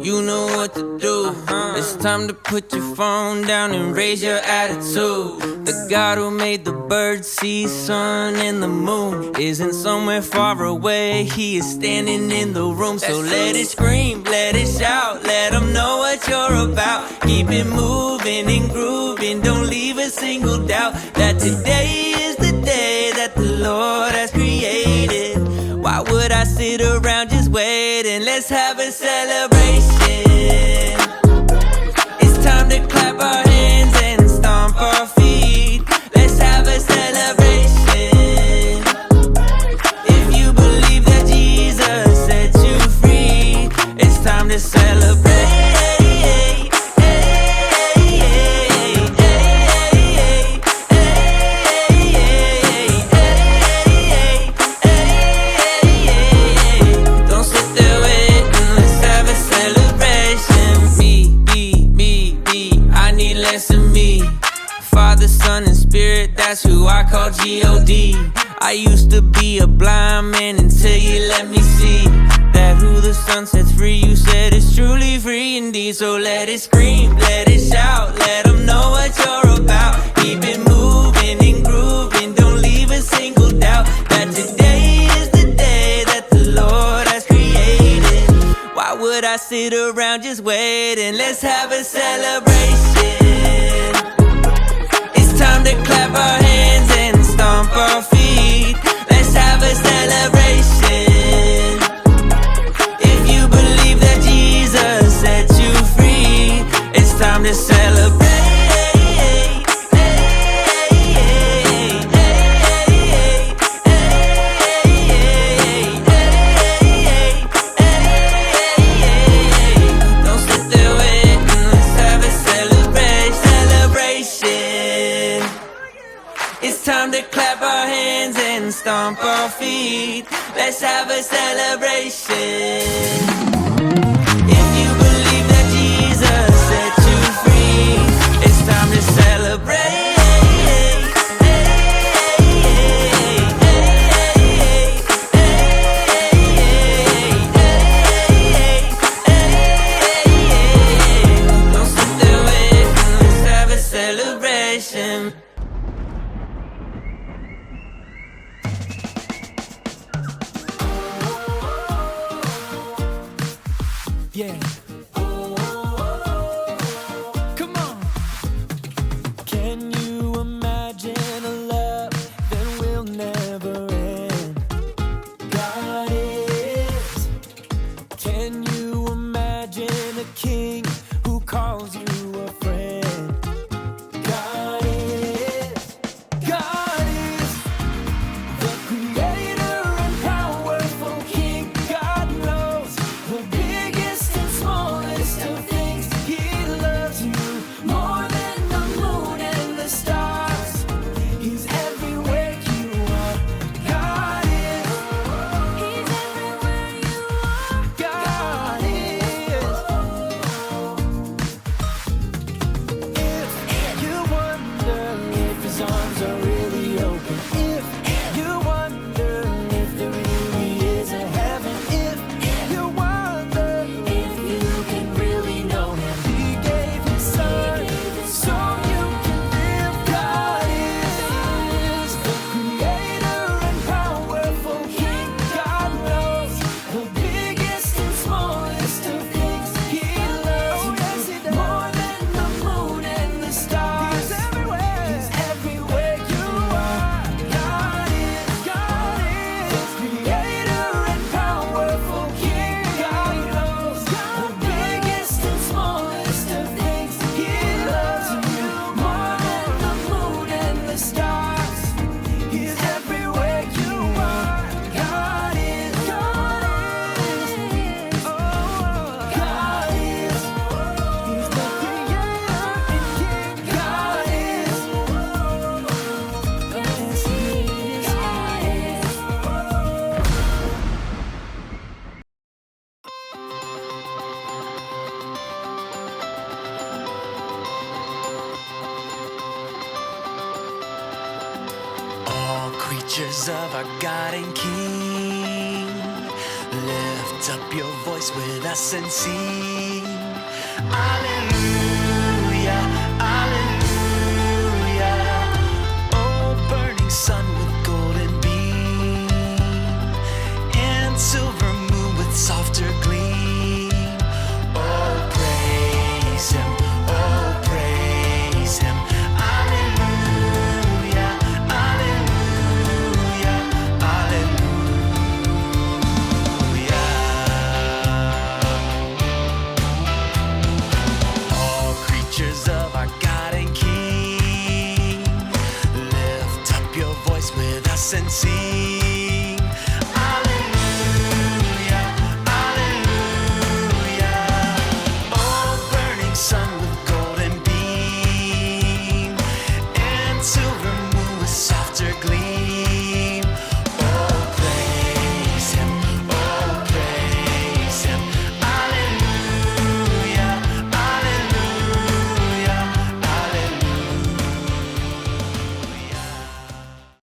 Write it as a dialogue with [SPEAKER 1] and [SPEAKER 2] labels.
[SPEAKER 1] You know what to do. It's time to put your phone down and raise your attitude. The God who made the birds, sea, sun, and the moon isn't somewhere far away. He is standing in the room. So let it scream, let it shout, let him know what you're about. Keep it moving and grooving, don't leave a single doubt that today is the day that the Lord has created. Why would I sit around just waiting? Let's have a celebration. It's time to clap our hands and stomp our feet. Let's have a celebration. If you believe that Jesus set you free, it's time to celebrate. Son and Spirit, that's who I call G-O-D. I used to be a blind man until you let me see that who the Son sets free, you said is truly free indeed. So let it scream, let it shout, let them know what you're about. Keep it moving and grooving, don't leave a single doubt that today is the day that the Lord has created. Why would I sit around just waiting? Let's have a celebration. Time to clap our hands and stomp our feet. Let's have a celebration. If you believe that Jesus set you free, it's time to celebrate. Don't sit there waiting, let's have a celebration. It's time to clap our hands and stomp our feet. Let's have a celebration. If you believe that Jesus set you free, it's time to celebrate. Don't sit there waiting, let's have a celebration.
[SPEAKER 2] Yeah. Come on. Can you imagine a love that will never end? God is. Can you imagine a king who calls you a friend? God is. God is the creator and powerful king. God knows the biggest and smallest of things. He loves you more than the moon and the stars. He's everywhere you are. God is. He's everywhere you are. God is. If you wonder if his arms are really open, if you wonder if there really is a heaven, if you wonder if you can really know him, he gave his son so you can live. God is the creator and powerful king. God knows the biggest and smallest of things. He loves you more than the moon and the stars. He's everywhere you are. God is the creator and powerful king. God knows the biggest and smallest of things. He loves you more than the moon and the stars. He's everywhere you are. God is. God is. Oh, God is. He's the creator and king. God is. Yes, he is. God is.
[SPEAKER 3] All creatures of our God and King
[SPEAKER 2] Lift up your voice with us and sing. Hallelujah.